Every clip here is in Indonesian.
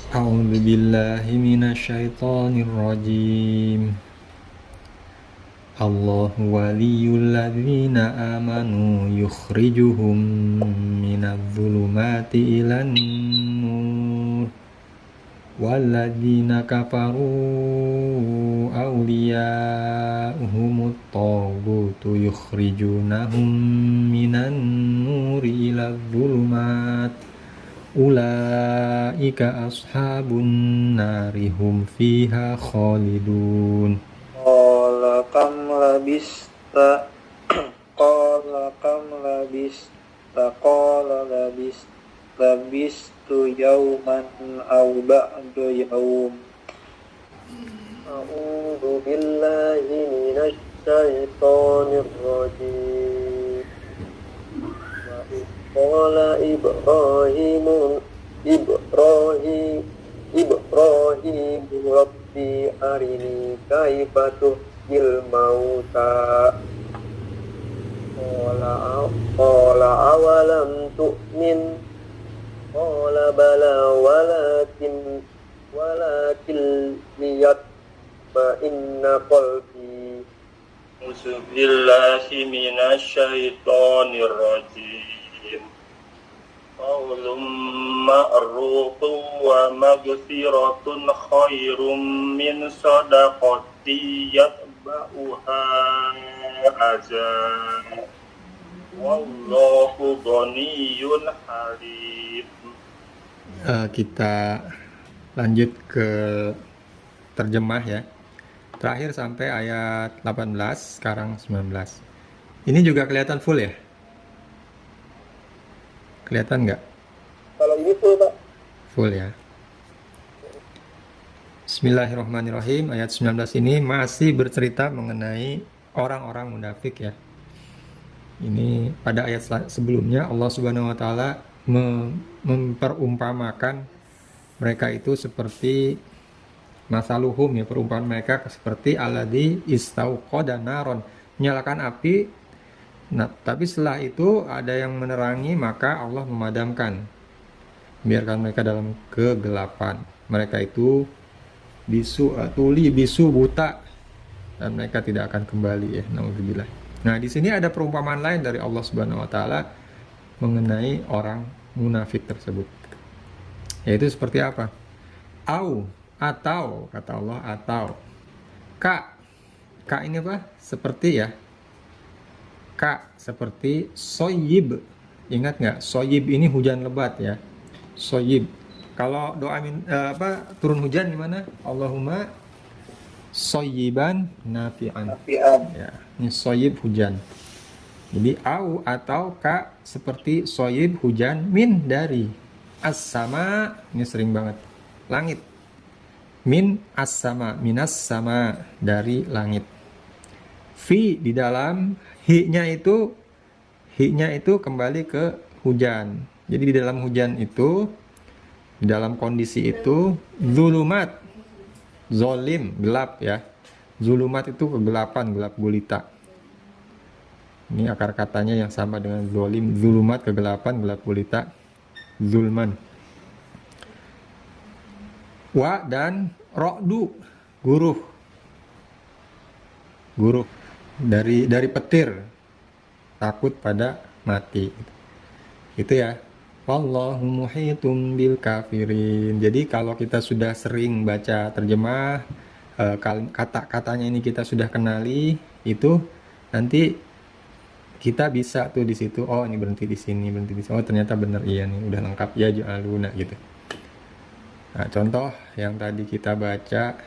أعوذ بالله من الشيطان الرجيم. الله ولي الذين آمنوا يخرجهم من الظلمات إلى النور والذين كفروا أولياؤهم الطاغوت يخرجونهم من النور إلى الظلمات Ulaika ashabun nari hum fiha khalidun. Qala kam labista Qala kam labista Qala labistu yawman aw ba'du yawm. A'udzu billahi minasy syaithanir rajim. Wa qala Ibrahim Rabbi arini kaifa tuhyil mauta. Qala awalam tu'min. Qala bala walakin liyatma'inna qalbi. Auzubillahi minasyaitonir rajim. Qaulun ma'rufun wa maghfiratun khairum min shadaqati yatba'uha azan. Wallahu ghaniyyun halim. Kita lanjut ke terjemah ya. Terakhir sampai ayat 18, sekarang 19. Ini juga kelihatan full ya? Kelihatan nggak? Kalau ini full, Pak. Full ya. Bismillahirrahmanirrahim. Ayat 19 ini masih bercerita mengenai orang-orang munafik ya. Ini pada ayat sebelumnya Allah Subhanahu wa taala memperumpamakan mereka itu seperti masaluhum ya, perumpamaan mereka seperti alladzi istauqada naron, menyalakan api. Nah, tapi setelah itu ada yang menerangi, maka Allah memadamkan. Biarkan mereka dalam kegelapan. Mereka itu tuli, bisu, buta, dan mereka tidak akan kembali ya. Nauzubillah. Nah, di sini ada perumpamaan lain dari Allah Subhanahu wa taala mengenai orang munafik tersebut. Yaitu seperti apa? Atau kata Allah atau ka ini apa? Seperti ya. Seperti soyib. Ingat nggak? Soyib ini hujan lebat ya. Soyib. Kalau doa turun hujan gimana? Allahumma soyiban nafi'an. Ya, ini soyib hujan. Jadi atau seperti soyib hujan min dari as-sama, ini sering banget. Langit. Min as-sama, minas sama, dari langit. Fi di dalam hi-nya itu kembali ke hujan. Jadi di dalam hujan itu, di dalam kondisi itu zulumat, zolim, gelap ya. Zulumat itu kegelapan, gelap gulita. Ini akar katanya yang sama dengan zolim, zulumat, kegelapan, gelap gulita, zulman. Wa dan ro'du, guruh dari petir, takut pada mati. Itu ya. Wallahu muhitum bil kafirin. Jadi kalau kita sudah sering baca terjemah, kata-katanya ini kita sudah kenali, itu nanti kita bisa tuh di situ, oh ini berhenti di sini, oh ternyata bener, iya nih udah lengkap ya ja'aluna gitu. Nah, contoh yang tadi kita baca,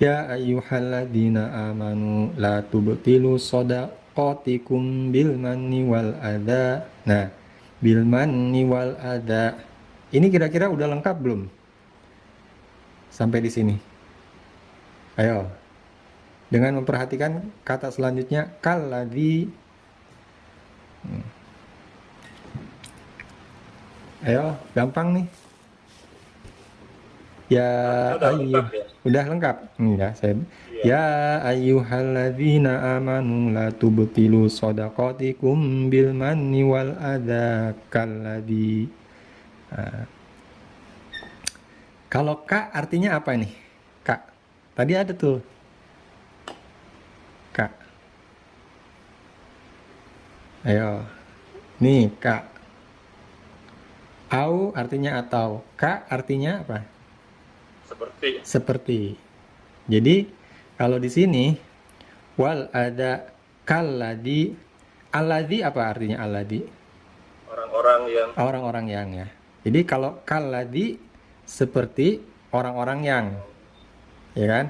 ya ayyuhalladzina amanu la tubtilu shadaqatikum bil manni wal adza. Nah, bil manni wal adza. Ini kira-kira udah lengkap belum? Sampai di sini. Ayo. Dengan memperhatikan kata selanjutnya kalladzi. Ayo, gampang nih. Ya udah lengkap. Ya ayyuhalladzina amanu la tubtilu shadaqatikum bil manni wal adza kalladzi Kalau ka artinya apa nih? Ka. Tadi ada tuh. Ka. Ayo. Nih, ka. Au artinya atau. Ka artinya apa? Seperti Seperti. Jadi, kalau di sini wal ada kalladzi. Alladzi apa artinya alladzi? orang-orang yang Orang-orang yang ya. Jadi kalau kalladzi seperti orang-orang yang, ya kan?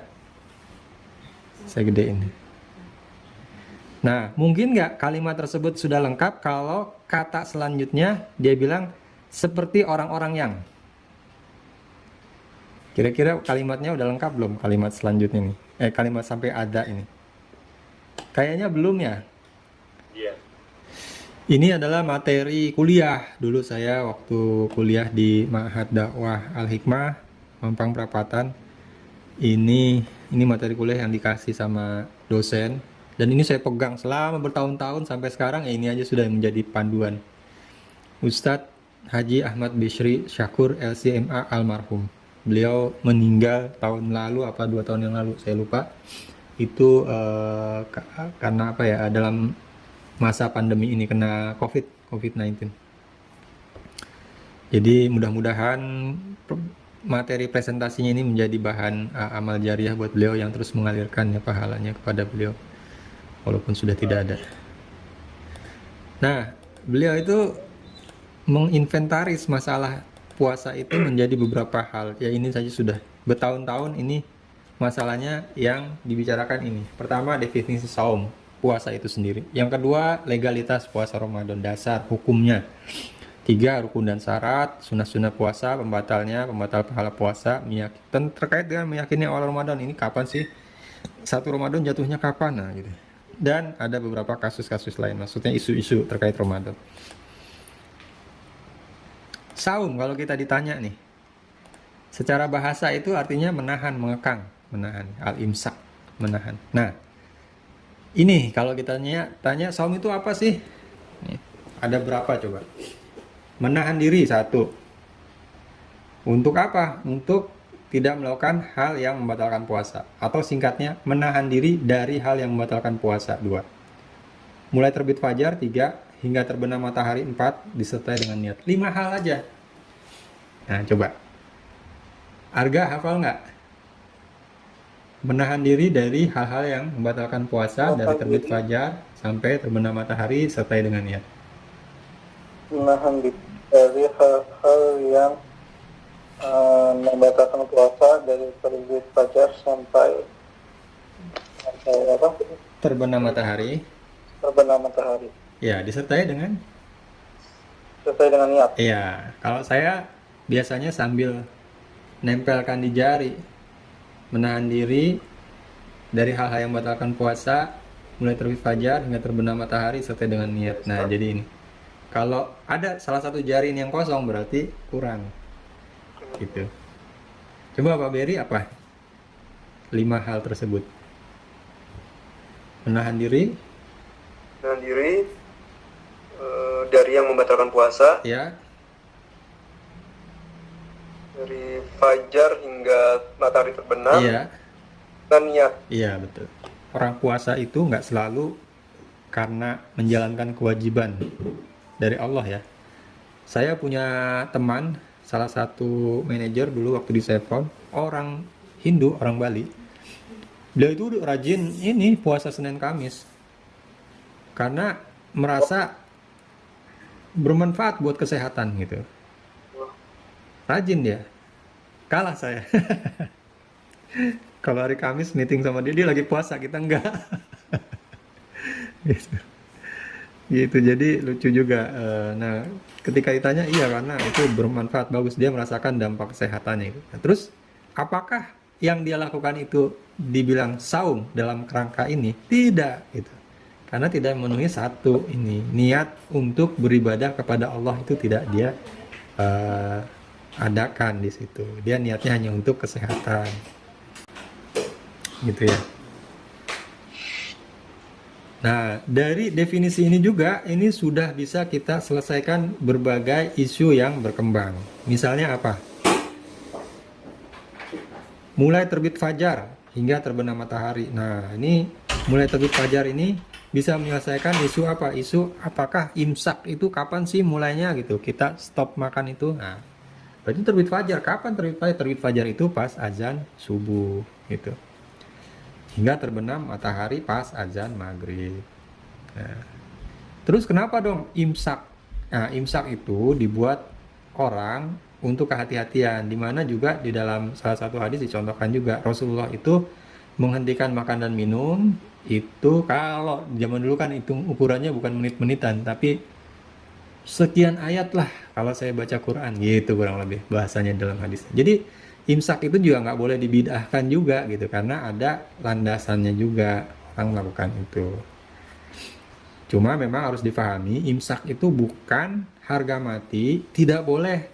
Saya gedein. Nah, mungkin nggak kalimat tersebut sudah lengkap kalau kata selanjutnya dia bilang seperti orang-orang yang. Kira-kira kalimatnya udah lengkap belum kalimat selanjutnya nih? Kalimat sampai ada ini. Kayaknya belum ya. iya. Ini adalah materi kuliah. Dulu saya waktu kuliah di Ma'had Dakwah Al-Hikmah, Mampang Perapatan. Ini materi kuliah yang dikasih sama dosen. Dan ini saya pegang selama bertahun-tahun sampai sekarang. Ini aja sudah menjadi panduan. Ustadz Haji Ahmad Bishri Syakur LCMA almarhum. Beliau meninggal tahun lalu apa 2 tahun yang lalu, saya lupa. Itu karena apa ya, dalam masa pandemi ini kena COVID-19. Jadi mudah-mudahan materi presentasinya ini menjadi bahan amal jariah buat beliau yang terus mengalirkan ya pahalanya kepada beliau walaupun sudah tidak ada. Nah, beliau itu menginventaris masalah puasa itu menjadi beberapa hal. Ya ini saja sudah bertahun-tahun ini masalahnya yang dibicarakan ini. Pertama, definisi saum, puasa itu sendiri. Yang kedua, legalitas puasa Ramadan, dasar hukumnya. 3, rukun dan syarat, sunah-sunah puasa, pembatal pahala puasa, terkait dengan meyakini awal Ramadan ini kapan sih? 1 Ramadan jatuhnya kapan? Nah, gitu. Dan ada beberapa kasus-kasus lain, maksudnya isu-isu terkait Ramadan. Saum, kalau kita ditanya nih, secara bahasa itu artinya menahan, mengekang, menahan, al-imsak, menahan. Nah, ini kalau kita tanya saum itu apa sih? Nih, ada berapa coba? Menahan diri 1. Untuk apa? Untuk tidak melakukan hal yang membatalkan puasa. Atau singkatnya, menahan diri dari hal yang membatalkan puasa 2. Mulai terbit fajar 3, hingga terbenam matahari 4, disertai dengan niat. 5 hal aja. Nah, coba. Arga hafal nggak? Menahan diri dari hal-hal yang membatalkan puasa dari terbit fajar sampai terbenam matahari sertai dengan niat. Menahan diri dari hal-hal yang membatalkan puasa dari terbit fajar sampai apa? Terbenam matahari. Terbenam matahari. Ya, disertai dengan? Sesuai dengan niat. Iya, kalau saya biasanya sambil nempelkan di jari. Menahan diri dari hal-hal yang membatalkan puasa mulai terbit fajar hingga terbenam matahari sertai dengan niat. Nah, jadi ini. Kalau ada salah satu jari ini yang kosong berarti kurang. Gitu. Coba Pak Beri apa? 5 hal tersebut. Menahan diri dari yang membatalkan puasa, ya, dari fajar hingga matahari terbenam, iya, dan niat. iya betul. Orang puasa itu nggak selalu karena menjalankan kewajiban dari Allah ya. Saya punya teman, salah satu manajer dulu waktu di Chevron, orang Hindu, orang Bali. Beliau itu rajin ini puasa Senin Kamis karena merasa bermanfaat buat kesehatan gitu. Rajin dia. Kalah saya. Kalau hari Kamis meeting sama dia lagi puasa, kita enggak. Gitu. Jadi lucu juga. Nah, ketika ditanya, iya karena itu bermanfaat, bagus, dia merasakan dampak kesehatannya. Nah, terus apakah yang dia lakukan itu dibilang saum dalam kerangka ini? Tidak gitu. Karena tidak memenuhi satu ini, niat untuk beribadah kepada Allah itu tidak dia adakan di situ. Dia niatnya hanya untuk kesehatan. Gitu ya. Nah, dari definisi ini juga ini sudah bisa kita selesaikan berbagai isu yang berkembang. Misalnya apa? mulai terbit fajar hingga terbenam matahari. Nah, ini mulai terbit fajar ini bisa menyelesaikan isu apa? Isu apakah imsak itu kapan sih mulainya gitu. Kita stop makan itu. Nah, berarti terbit fajar. Kapan terbit fajar? Terbit fajar itu pas azan subuh gitu. Hingga terbenam matahari pas azan maghrib. Nah, terus kenapa dong imsak? Nah, imsak itu dibuat orang untuk kehati-hatian, dimana juga di dalam salah satu hadis dicontohkan juga Rasulullah itu menghentikan makan dan minum itu kalau zaman dulu kan itu ukurannya bukan menit-menitan tapi sekian ayat lah kalau saya baca Quran gitu kurang lebih bahasanya dalam hadis. Jadi imsak itu juga nggak boleh dibid'ahkan juga gitu karena ada landasannya juga orang melakukan itu. Cuma memang harus difahami imsak itu bukan harga mati, tidak boleh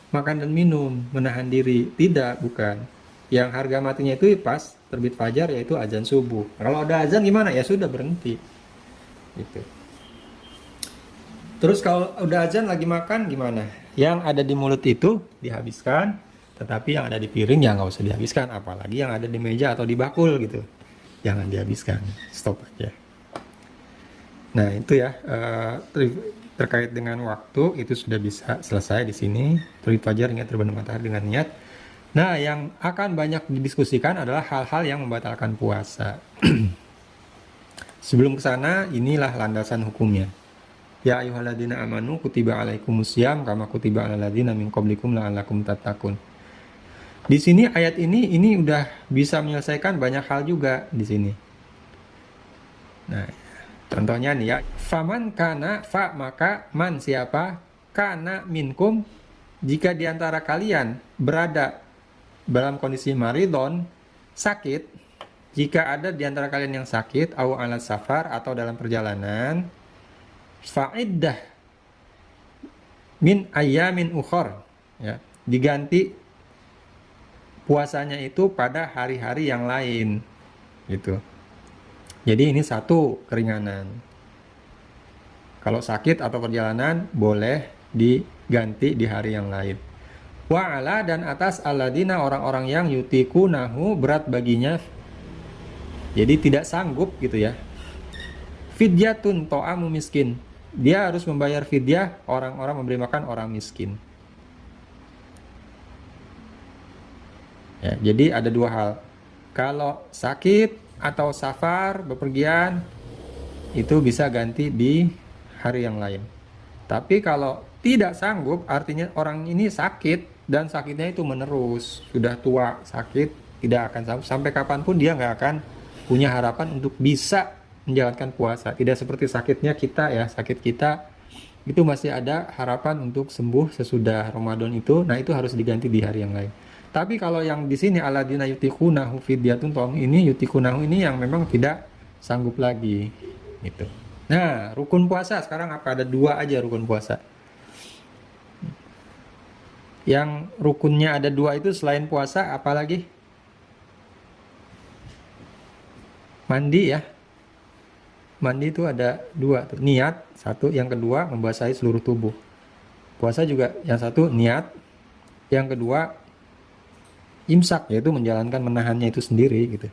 makan dan minum, menahan diri, tidak, bukan. Yang harga matinya itu pas terbit fajar yaitu azan subuh. Kalau ada azan gimana? Ya sudah berhenti. Gitu. Terus kalau udah azan lagi makan gimana? Yang ada di mulut itu dihabiskan, tetapi yang ada di piring ya nggak usah dihabiskan, apalagi yang ada di meja atau di bakul gitu. Jangan dihabiskan, stop aja. Nah itu ya terkait dengan waktu itu sudah bisa selesai di sini. Terbit fajar hingga terbenam matahari dengan niat. Nah yang akan banyak didiskusikan adalah hal-hal yang membatalkan puasa. Sebelum ke sana inilah landasan hukumnya. Ya ayyuhalladzina amanu kutiba alaikumusiyam kama kutiba alal ladzina min qablikum la'allakum tattaqun. Di sini ayat ini udah bisa menyelesaikan banyak hal juga di sini. Nah, contohnya nih ya, faman kana fa maka man siapa kana minkum jika diantara kalian berada dalam kondisi maridon sakit, jika ada diantara kalian yang sakit au ala safar atau dalam perjalanan fa'iddah min ayyamin ukhor ya, diganti puasanya itu pada hari-hari yang lain gitu. Jadi ini satu keringanan. Kalau sakit atau perjalanan boleh diganti di hari yang lain. Wa'ala dan atas aladina orang-orang yang yutikunahu berat baginya. Jadi tidak sanggup gitu ya. Fidyatun to'amu miskin. Dia harus membayar fidyah orang-orang memberi makan orang miskin. Ya, jadi ada dua hal. Kalau sakit atau safar bepergian itu bisa ganti di hari yang lain. Tapi kalau tidak sanggup artinya orang ini sakit dan sakitnya itu menerus, sudah tua sakit, tidak akan sanggup sampai kapanpun dia nggak akan punya harapan untuk bisa menjalankan puasa. Tidak seperti sakitnya kita ya, sakit kita itu masih ada harapan untuk sembuh sesudah Ramadan itu. Nah itu harus diganti di hari yang lain. Tapi kalau yang di sini aladina yutikunahu fidyatun ta'am ini yutikunahu ini yang memang tidak sanggup lagi gitu. Nah, rukun puasa sekarang apa? Ada dua aja rukun puasa. Yang rukunnya ada dua itu selain puasa apa lagi? Mandi ya. Mandi itu ada dua, niat satu, yang kedua membasahi seluruh tubuh. Puasa juga yang satu niat, yang kedua imsak yaitu menjalankan menahannya itu sendiri gitu.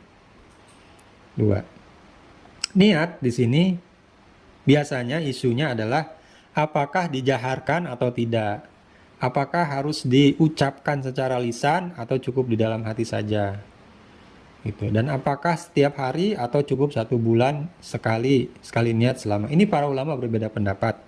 Dua. Niat di sini biasanya isunya adalah apakah dijaharkan atau tidak. Apakah harus diucapkan secara lisan atau cukup di dalam hati saja. Gitu. Dan apakah setiap hari atau cukup 1 bulan sekali niat selama. Ini para ulama berbeda pendapat.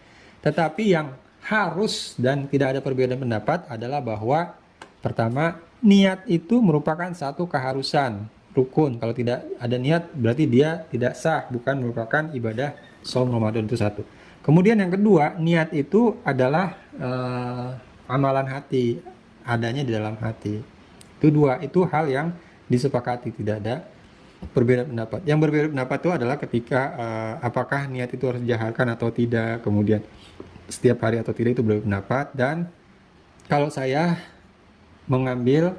Tetapi yang harus dan tidak ada perbedaan pendapat adalah bahwa pertama, niat itu merupakan satu keharusan, rukun. Kalau tidak ada niat berarti dia tidak sah, bukan merupakan ibadah shaum Ramadan, itu satu. Kemudian yang kedua, niat itu adalah amalan hati, adanya di dalam hati. Itu dua, itu hal yang disepakati, tidak ada perbedaan pendapat. Yang berbeda pendapat itu adalah ketika apakah niat itu harus dijaharkan atau tidak, kemudian setiap hari atau tidak, itu berbeda pendapat. Dan kalau saya mengambil,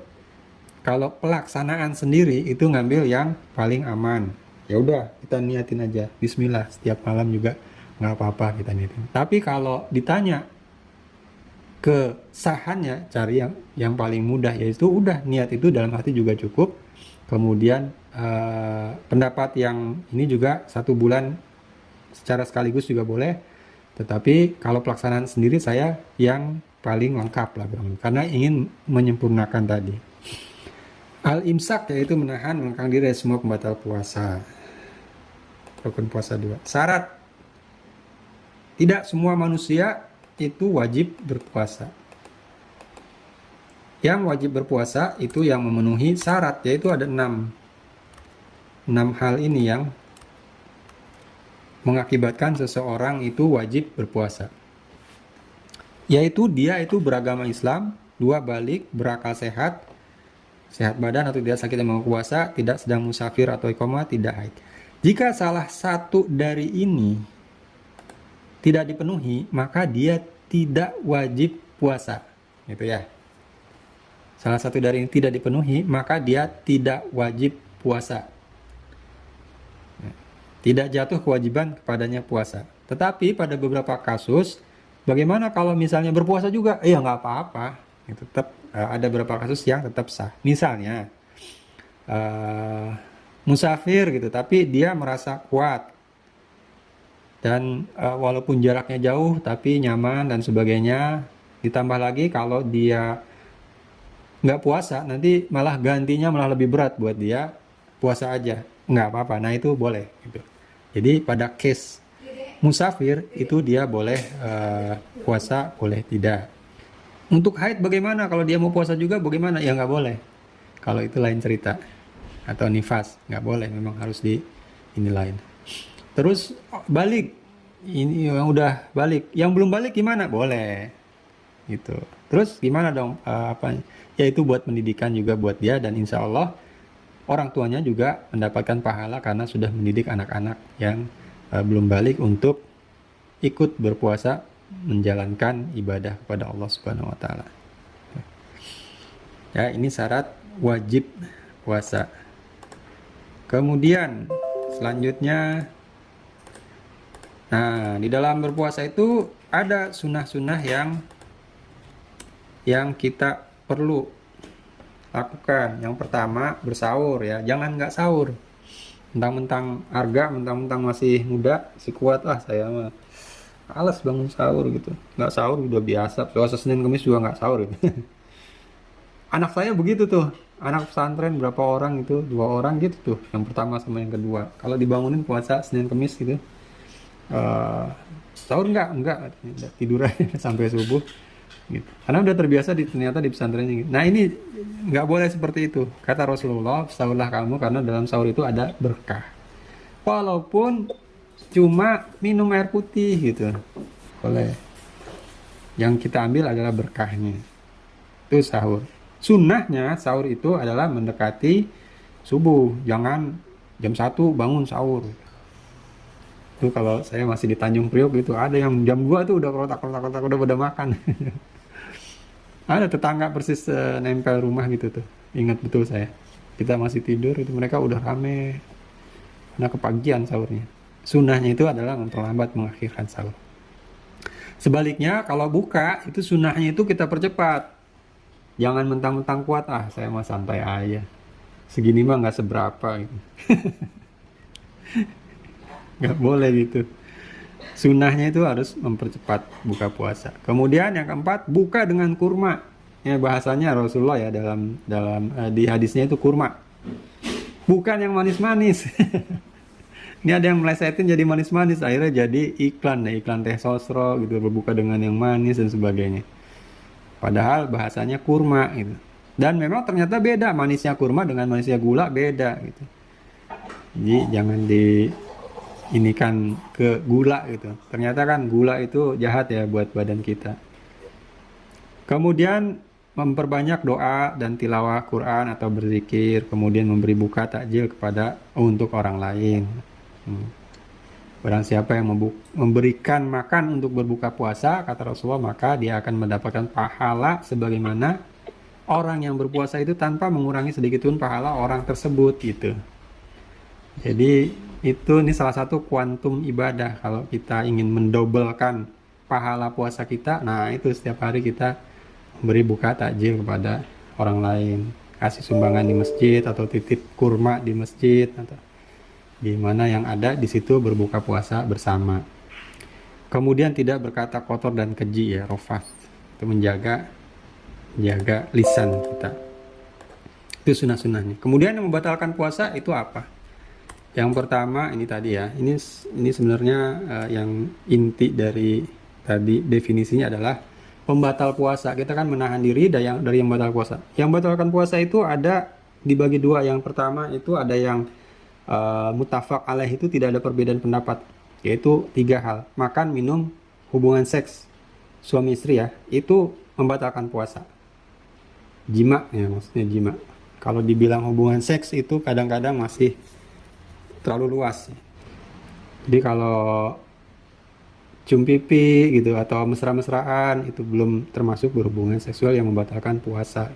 kalau pelaksanaan sendiri itu ngambil yang paling aman. Ya udah, kita niatin aja Bismillah, setiap malam juga nggak apa-apa kita niatin. Tapi kalau ditanya kesahannya cari yang paling mudah, yaitu udah niat itu dalam hati juga cukup. Kemudian pendapat yang ini juga 1 bulan secara sekaligus juga boleh, tetapi kalau pelaksanaan sendiri saya yang paling lengkap lah karena ingin menyempurnakan tadi. Al-imsak yaitu menahan, mengekang diri dari semua pembatal puasa. Rukun puasa 2. Syarat: tidak semua manusia itu wajib berpuasa. Yang wajib berpuasa itu yang memenuhi syarat, yaitu ada 6 hal ini yang mengakibatkan seseorang itu wajib berpuasa. Yaitu dia itu beragama Islam, 2 balik, berakal sehat badan atau tidak sakit mau puasa, tidak sedang musafir atau iqamah, tidak haid. Jika salah satu dari ini tidak dipenuhi, maka dia tidak wajib puasa. Gitu ya. Salah satu dari ini tidak dipenuhi, maka dia tidak wajib puasa. Tidak jatuh kewajiban kepadanya puasa. Tetapi pada beberapa kasus, bagaimana kalau misalnya berpuasa juga? Ya nggak apa-apa. Tetap ada beberapa kasus yang tetap sah. Misalnya musafir gitu, tapi dia merasa kuat dan walaupun jaraknya jauh tapi nyaman dan sebagainya. Ditambah lagi kalau dia nggak puasa, nanti malah gantinya malah lebih berat buat dia, puasa aja nggak apa-apa. Nah itu boleh gitu. Jadi pada case musafir itu dia boleh puasa, boleh tidak. Untuk haid bagaimana? Kalau dia mau puasa juga bagaimana? Ya nggak boleh. Kalau itu lain cerita. Atau nifas, nggak boleh. Memang harus ini lain. Terus balik. Ini yang udah balik. Yang belum balik gimana? Boleh. Gitu. Terus gimana dong? Ya itu buat pendidikan juga buat dia, dan insya Allah orang tuanya juga mendapatkan pahala karena sudah mendidik anak-anak yang belum balik untuk ikut berpuasa, menjalankan ibadah kepada Allah Subhanahu wa taala. Ya, ini syarat wajib puasa. Kemudian selanjutnya, nah di dalam berpuasa itu ada sunnah-sunnah yang kita perlu lakukan. Yang pertama, bersahur ya. Jangan nggak sahur. Mentang-mentang mentang-mentang masih muda, masih kuat, saya mah alas bangun sahur gitu. Nggak sahur udah biasa. Puasa Senin Kamis juga nggak sahur gitu. Anak saya begitu tuh. Anak pesantren berapa orang itu? 2 orang gitu tuh. Yang pertama sama yang kedua. Kalau dibangunin puasa Senin Kamis gitu. Sahur enggak. Tidur aja sampai subuh. Gitu. Karena udah terbiasa ternyata di pesantrennya gitu. Nah ini nggak boleh seperti itu. Kata Rasulullah, sahurlah kamu karena dalam sahur itu ada berkah. Walaupun cuma minum air putih gitu, boleh. Yang kita ambil adalah berkahnya. Itu sahur. Sunnahnya sahur itu adalah mendekati subuh. Jangan jam 1 bangun sahur. Itu kalau saya masih di Tanjung Priok gitu, ada yang jam 2 tuh udah kotak-kotak udah pada makan. Ada tetangga persis nempel rumah gitu tuh. Ingat betul saya. Kita masih tidur itu mereka udah rame. Nah kepagian sahurnya. Sunnahnya itu adalah memperlambat mengakhirkan sahur. Sebaliknya kalau buka itu sunnahnya itu kita percepat. Jangan mentang-mentang kuat, saya mah santai aja. Segini mah nggak seberapa gitu. Nggak boleh gitu. Sunnahnya itu harus mempercepat buka puasa. Kemudian yang keempat, buka dengan kurma. Ya bahasanya Rasulullah ya dalam di hadisnya itu kurma. Bukan yang manis-manis. Ini ada yang melesetin jadi manis-manis, akhirnya jadi iklan teh sosro gitu, berbuka dengan yang manis dan sebagainya. Padahal bahasanya kurma gitu. Dan memang ternyata beda manisnya kurma dengan manisnya gula, beda gitu. Jadi jangan ini kan ke gula gitu. Ternyata kan gula itu jahat ya buat badan kita. Kemudian memperbanyak doa dan tilawah Quran atau berzikir, kemudian memberi buka takjil untuk orang lain. Barang siapa yang memberikan makan untuk berbuka puasa, kata Rasulullah, maka dia akan mendapatkan pahala sebagaimana orang yang berpuasa itu tanpa mengurangi sedikit pun pahala orang tersebut gitu. Jadi ini salah satu kuantum ibadah kalau kita ingin mendobelkan pahala puasa kita, nah itu setiap hari kita beri buka takjil kepada orang lain, kasih sumbangan di masjid atau titip kurma di masjid atau di mana yang ada di situ berbuka puasa bersama. Kemudian tidak berkata kotor dan keji ya, rofas. Itu menjaga lisan kita. Itu sunnah-sunnahnya. Kemudian yang membatalkan puasa itu apa? Yang pertama ini tadi ya. Ini sebenarnya yang inti dari tadi definisinya adalah pembatal puasa. Kita kan menahan diri dari yang membatal puasa. Yang membatalkan puasa itu ada dibagi dua. Yang pertama itu ada yang muttafaq alaih, itu tidak ada perbedaan pendapat, yaitu 3 hal. Makan, minum, hubungan seks suami istri ya, itu membatalkan puasa. Jima ya, maksudnya jima. Kalau dibilang hubungan seks itu kadang-kadang masih terlalu luas. Jadi kalau cium pipi gitu atau mesra-mesraan itu belum termasuk berhubungan seksual yang membatalkan puasa.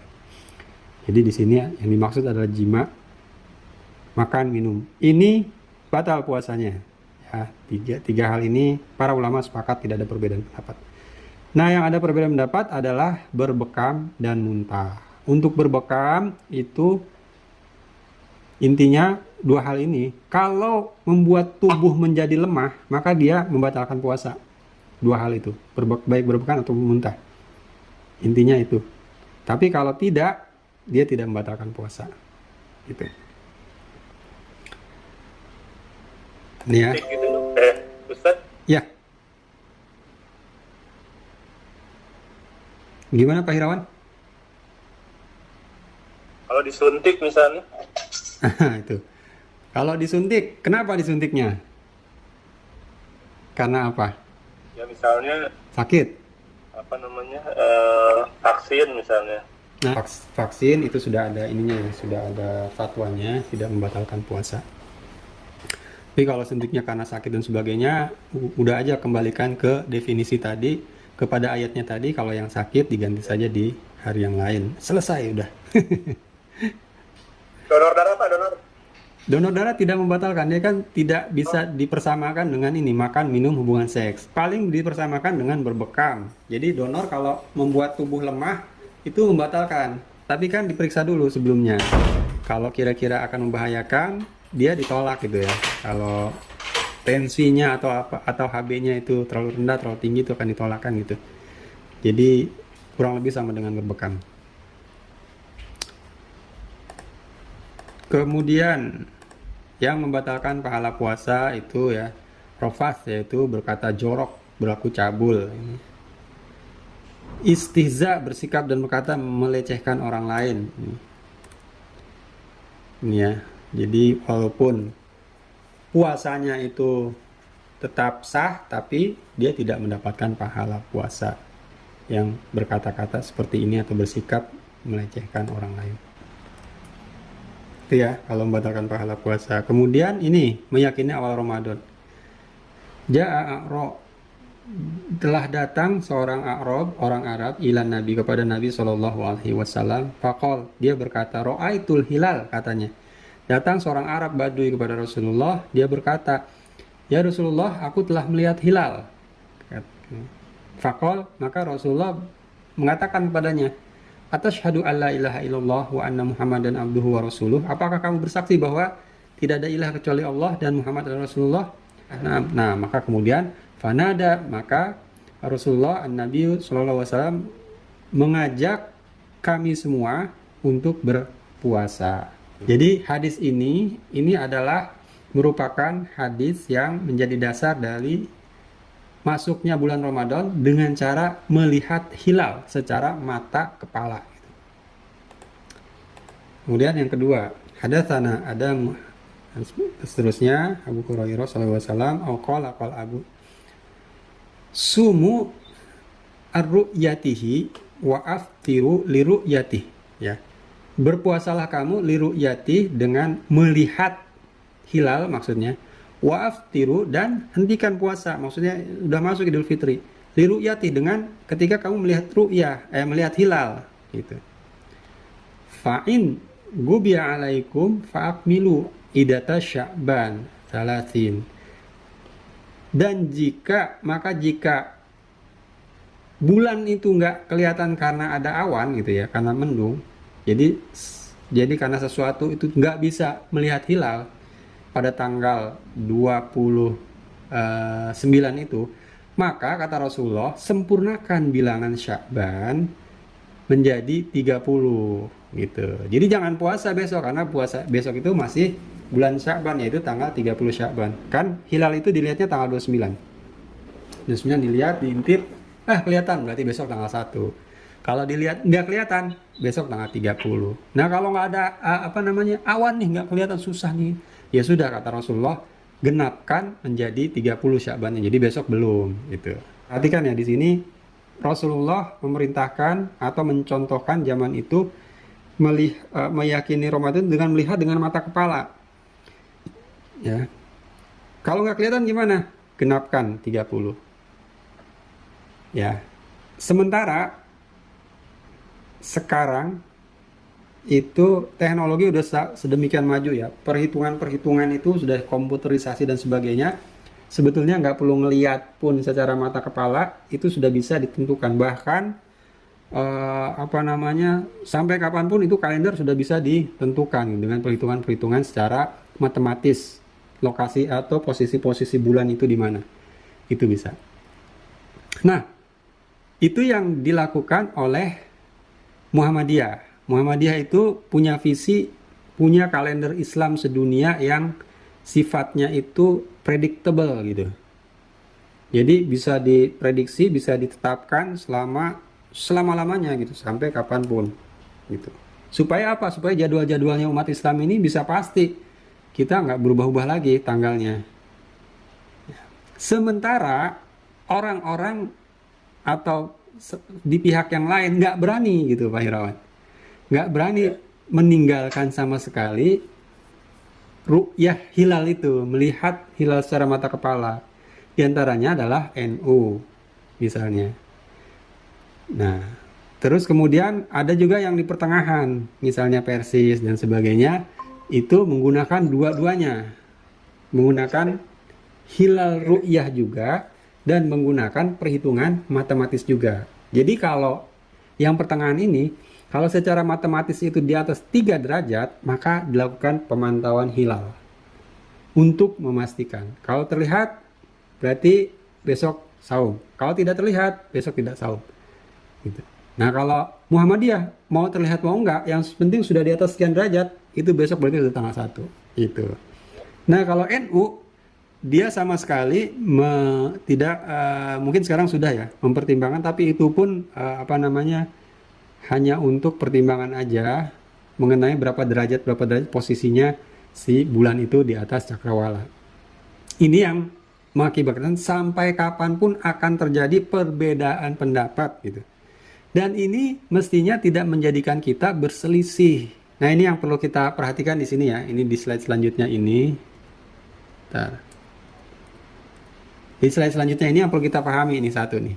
Jadi di sini yang dimaksud adalah jima, makan, minum. Ini batal puasanya. Ya, tiga hal ini para ulama sepakat, tidak ada perbedaan pendapat. Nah, yang ada perbedaan pendapat adalah berbekam dan muntah. Untuk berbekam itu intinya 2 hal ini. Kalau membuat tubuh menjadi lemah, maka dia membatalkan puasa. 2 hal itu, baik berbekam atau muntah. Intinya itu. Tapi kalau tidak, dia tidak membatalkan puasa. Gitu. Ini ya. Gitu, Ustaz, Ya. Gimana Pak Hirawan? kalau disuntik misalnya, Itu. Kalau disuntik, kenapa disuntiknya? Karena apa? ya misalnya Sakit. apa namanya, vaksin misalnya. Nah, vaksin itu sudah ada ininya ya, sudah ada fatwanya, tidak membatalkan puasa. Tapi kalau suntiknya karena sakit dan sebagainya, udah aja kembalikan ke definisi tadi, kepada ayatnya tadi. Kalau yang sakit diganti saja di hari yang lain. Selesai udah. Donor darah Pak, donor. Donor darah tidak membatalkan, dia kan tidak bisa dipersamakan dengan ini, makan, minum, hubungan seks. Paling dipersamakan dengan berbekam. Jadi donor kalau membuat tubuh lemah, itu membatalkan. Tapi kan diperiksa dulu sebelumnya. Kalau kira-kira akan membahayakan, dia ditolak gitu ya. Kalau tensinya atau HB-nya itu terlalu rendah, terlalu tinggi, itu akan ditolakkan gitu. Jadi kurang lebih sama dengan berbekam. Kemudian yang membatalkan pahala puasa itu ya rofas, yaitu berkata jorok, berlaku cabul. Istihza, bersikap dan berkata melecehkan orang lain. Ini ya. Jadi walaupun puasanya itu tetap sah, tapi dia tidak mendapatkan pahala puasa yang berkata-kata seperti ini atau bersikap melecehkan orang lain. Itu ya, kalau membatalkan pahala puasa. Kemudian ini, meyakini awal Ramadan. Ja'a telah datang seorang A'rab, orang Arab, ilan Nabi, kepada Nabi SAW. Faqal, dia berkata, Ra'aitul hilal, katanya. Datang seorang Arab Badui kepada Rasulullah, dia berkata, ya Rasulullah, aku telah melihat hilal. Faqal, maka Rasulullah mengatakan kepadanya, Atashhadu an la ilaha illallah wa anna Muhammadan abduhu wa rasuluh. Apakah kamu bersaksi bahwa tidak ada ilah kecuali Allah dan Muhammad adalah Rasulullah? Nah, maka kemudian fanada, maka Rasulullah Nabi sallallahu alaihi wasallam mengajak kami semua untuk berpuasa. Jadi hadis ini adalah merupakan hadis yang menjadi dasar dari masuknya bulan Ramadan dengan cara melihat hilal secara mata kepala. Kemudian yang kedua, hadatsana Adam, seterusnya Abu Hurairah sallallahu alaihi wasallam, qala Abu sumu ar-ru'yatihi wa aftiru li ru'yatihi, ya. Berpuasalah kamu li ru'yati, dengan melihat hilal maksudnya. Wa aftiru, dan hentikan puasa, maksudnya udah masuk Idul Fitri. Li ru'yati, dengan ketika kamu melihat melihat hilal gitu. Fa'in gubiya alaikum fa'akmilu idata Sya'ban 30. Dan jika bulan itu nggak kelihatan karena ada awan gitu ya, karena mendung. Jadi karena sesuatu itu nggak bisa melihat hilal pada tanggal 29 itu, maka kata Rasulullah, sempurnakan bilangan Sya'ban menjadi 30 gitu. Jadi jangan puasa besok, karena puasa besok itu masih bulan Sya'ban, yaitu tanggal 30 Sya'ban. Kan hilal itu dilihatnya tanggal 29. 29 dilihat, diintip, kelihatan, berarti besok tanggal 1. Kalau dilihat nggak kelihatan, besok tanggal 30. Nah, kalau nggak ada awan nih, nggak kelihatan, susah nih. Ya sudah, kata Rasulullah, genapkan menjadi 30 Sya'bannya. Jadi besok belum gitu. Perhatikan ya, di sini Rasulullah memerintahkan atau mencontohkan zaman itu meyakini Ramadan dengan melihat dengan mata kepala. Ya. Kalau nggak kelihatan gimana? Genapkan 30. Ya. Sementara sekarang itu teknologi udah sedemikian maju ya, perhitungan itu sudah komputerisasi dan sebagainya, sebetulnya nggak perlu ngelihat pun secara mata kepala, itu sudah bisa ditentukan. Bahkan sampai kapanpun itu kalender sudah bisa ditentukan dengan perhitungan secara matematis, lokasi atau posisi-posisi bulan itu di mana, itu bisa. Nah, itu yang dilakukan oleh Muhammadiyah. Muhammadiyah itu punya visi, punya kalender Islam sedunia yang sifatnya itu predictable gitu. Jadi bisa diprediksi, bisa ditetapkan selama-lamanya gitu, sampai kapanpun gitu. Supaya apa? Supaya jadwal-jadwalnya umat Islam ini bisa pasti. Kita nggak berubah-ubah lagi tanggalnya. Sementara orang-orang atau di pihak yang lain nggak berani gitu, Pak Irawan. Nggak berani meninggalkan sama sekali ru'yah hilal itu, melihat hilal secara mata kepala. Di antaranya adalah NU misalnya. Nah, terus kemudian ada juga yang di pertengahan, misalnya Persis dan sebagainya, itu menggunakan dua-duanya. Menggunakan hilal ru'yah juga dan menggunakan perhitungan matematis juga. Jadi kalau yang pertengahan ini, kalau secara matematis itu di atas 3 derajat, maka dilakukan pemantauan hilal untuk memastikan. Kalau terlihat, berarti besok saum. Kalau tidak terlihat, besok tidak saum. Gitu. Nah, kalau Muhammadiyah mau terlihat mau enggak, yang penting sudah di atas sekian derajat, itu besok berarti sudah tanggal 1. Itu. Nah, kalau NU, dia sama sekali tidak, mungkin sekarang sudah ya mempertimbangkan, tapi itu pun hanya untuk pertimbangan aja mengenai berapa derajat posisinya si bulan itu di atas cakrawala. Ini yang mengakibatkan sampai kapanpun akan terjadi perbedaan pendapat gitu. Dan ini mestinya tidak menjadikan kita berselisih. Nah, ini yang perlu kita perhatikan di sini ya. Ini di slide selanjutnya ini. Bentar. Di slide selanjutnya ini yang perlu kita pahami, ini satu nih.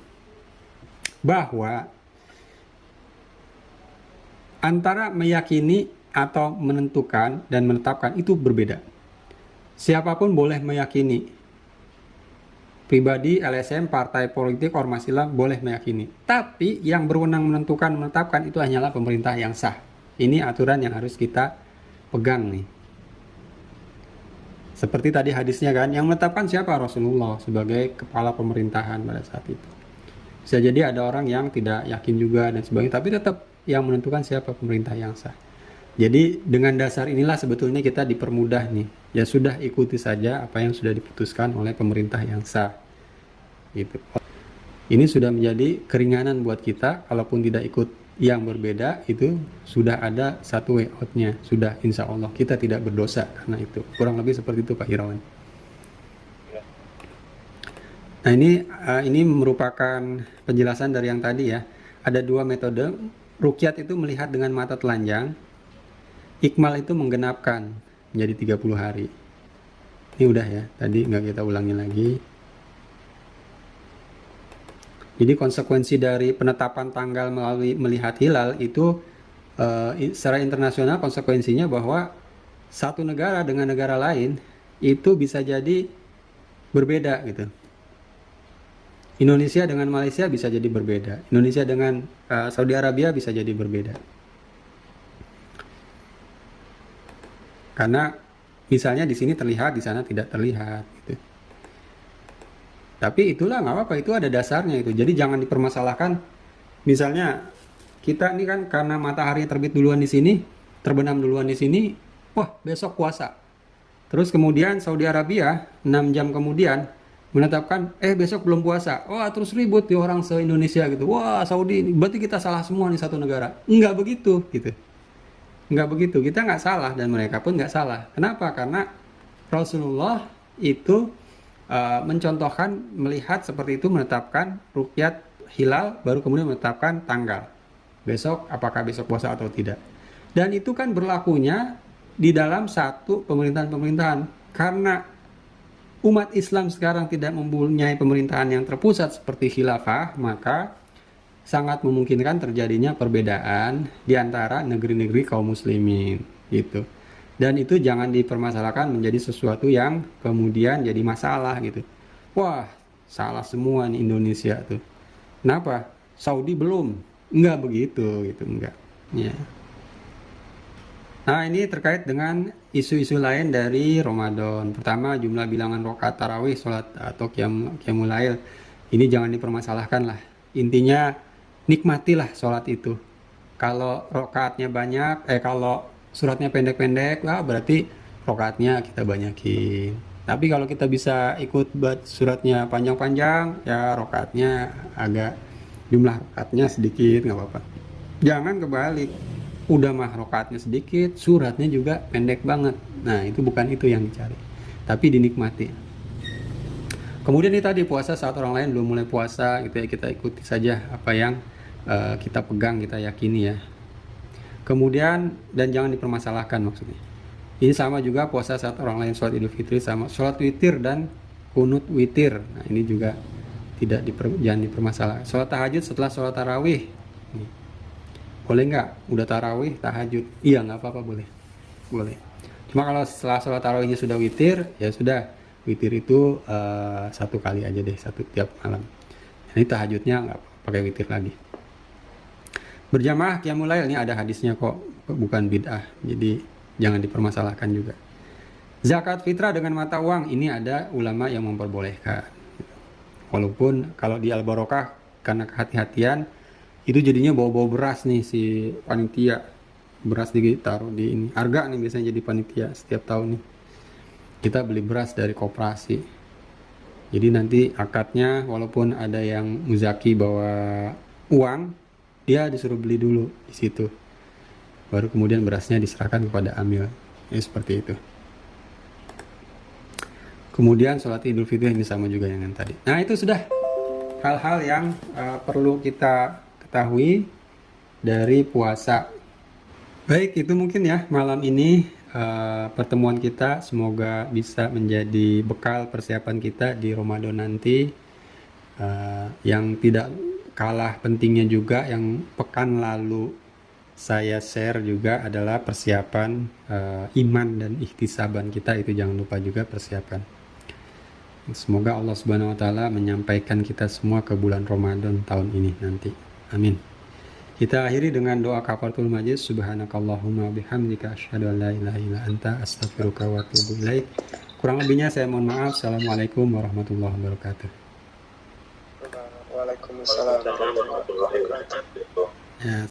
Bahwa antara meyakini atau menentukan dan menetapkan itu berbeda. Siapapun boleh meyakini. Pribadi, LSM, partai politik, ormas Islam boleh meyakini. Tapi yang berwenang menentukan, menetapkan itu hanyalah pemerintah yang sah. Ini aturan yang harus kita pegang nih. Seperti tadi hadisnya kan, yang menetapkan siapa? Rasulullah sebagai kepala pemerintahan pada saat itu. Bisa jadi ada orang yang tidak yakin juga dan sebagainya, tapi tetap yang menentukan siapa? Pemerintah yang sah. Jadi dengan dasar inilah sebetulnya kita dipermudah nih. Ya sudah, ikuti saja apa yang sudah diputuskan oleh pemerintah yang sah. Gitu. Ini sudah menjadi keringanan buat kita, kalaupun tidak ikut yang berbeda, itu sudah ada satu way out-nya. Sudah, insya Allah kita tidak berdosa karena itu. Kurang lebih seperti itu, Pak Irawan. Nah, ini merupakan penjelasan dari yang tadi ya. Ada 2 metode. Ruqyat itu melihat dengan mata telanjang. Ikmal itu menggenapkan menjadi 30 hari. Ini udah ya, tadi nggak kita ulangi lagi. Jadi konsekuensi dari penetapan tanggal melalui melihat hilal itu secara internasional konsekuensinya bahwa satu negara dengan negara lain itu bisa jadi berbeda gitu. Indonesia dengan Malaysia bisa jadi berbeda. Indonesia dengan Saudi Arabia bisa jadi berbeda. Karena misalnya di sini terlihat, di sana tidak terlihat. Gitu. Tapi itulah nggak apa-apa, itu ada dasarnya itu. Jadi jangan dipermasalahkan. Misalnya kita ini kan karena matahari terbit duluan di sini, terbenam duluan di sini, wah besok puasa. Terus kemudian Saudi Arabia 6 jam kemudian menetapkan besok belum puasa. Wah, terus ribut di orang se-Indonesia gitu. Wah, Saudi berarti kita salah semua nih satu negara. Enggak begitu gitu. Enggak begitu. Kita nggak salah dan mereka pun nggak salah. Kenapa? Karena Rasulullah itu mencontohkan melihat seperti itu, menetapkan ruqyat hilal baru kemudian menetapkan tanggal. Besok apakah besok puasa atau tidak. Dan itu kan berlakunya di dalam satu pemerintahan-pemerintahan. Karena umat Islam sekarang tidak mempunyai pemerintahan yang terpusat seperti khilafah, maka sangat memungkinkan terjadinya perbedaan di antara negeri-negeri kaum muslimin gitu. Dan itu jangan dipermasalahkan menjadi sesuatu yang kemudian jadi masalah gitu. Wah, salah semua nih Indonesia tuh. Kenapa? Saudi belum. Enggak begitu gitu, enggak. Ya. Nah, ini terkait dengan isu-isu lain dari Ramadan. Pertama, jumlah bilangan rakaat tarawih, sholat atau qiyamul lail. Ini jangan dipermasalahkan lah. Intinya, nikmatilah sholat itu. Kalau rakaatnya banyak, kalau suratnya pendek-pendek, wah berarti rakaatnya kita banyakin. Tapi kalau kita bisa ikut buat suratnya panjang-panjang, ya rakaatnya agak, jumlah rakaatnya sedikit, nggak apa-apa. Jangan kebalik. Udah mah rokaatnya sedikit, suratnya juga pendek banget. Nah, itu bukan itu yang dicari, tapi dinikmati. Kemudian ini tadi puasa saat orang lain belum mulai puasa, gitu ya, kita ikuti saja apa yang kita pegang, kita yakini ya. Kemudian, dan jangan dipermasalahkan maksudnya. Ini sama juga puasa saat orang lain sholat Idul Fitri, sama sholat witir dan kunut witir. Nah, ini juga jangan dipermasalahkan. Sholat tahajud setelah sholat tarawih. Boleh nggak? Udah tarawih, tahajud? Iya, nggak apa-apa, boleh. Cuma kalau setelah sholat tarawihnya sudah witir, ya sudah. Witir itu satu kali aja deh, satu tiap malam. Ini tahajudnya nggak pakai witir lagi. Berjamaah qiyamul lail, ini ada hadisnya kok, bukan bid'ah. Jadi jangan dipermasalahkan juga. Zakat fitrah dengan mata uang, ini ada ulama yang memperbolehkan. Walaupun kalau di Al-Barokah, karena kehati-hatian, itu jadinya bawa-bawa beras nih si panitia, beras ditaruh di ini. Harga nih biasanya jadi panitia setiap tahun nih. Kita beli beras dari koperasi. Jadi nanti akadnya walaupun ada yang muzaki bawa uang, dia disuruh beli dulu di situ. Baru kemudian berasnya diserahkan kepada amil. Ini seperti itu. Kemudian sholat Idul Fitri ini sama juga dengan tadi. Nah, itu sudah hal-hal yang perlu kita ketahui dari puasa. Baik, itu mungkin ya malam ini pertemuan kita, semoga bisa menjadi bekal persiapan kita di Ramadan nanti. Yang tidak kalah pentingnya juga yang pekan lalu saya share juga adalah persiapan iman dan ihtisaban kita, itu jangan lupa juga persiapan. Semoga Allah Subhanahu wa taala menyampaikan kita semua ke bulan Ramadan tahun ini nanti. Amin. Kita akhiri dengan doa kafaratul majlis. Subhanakallahumma bihamdika asyhadu an la ilaha illa anta astaghfiruka wa atubu ilaik. Kurang lebihnya saya mohon maaf. Assalamualaikum warahmatullahi wabarakatuh. Waalaikumsalam warahmatullahi wabarakatuh. Ya.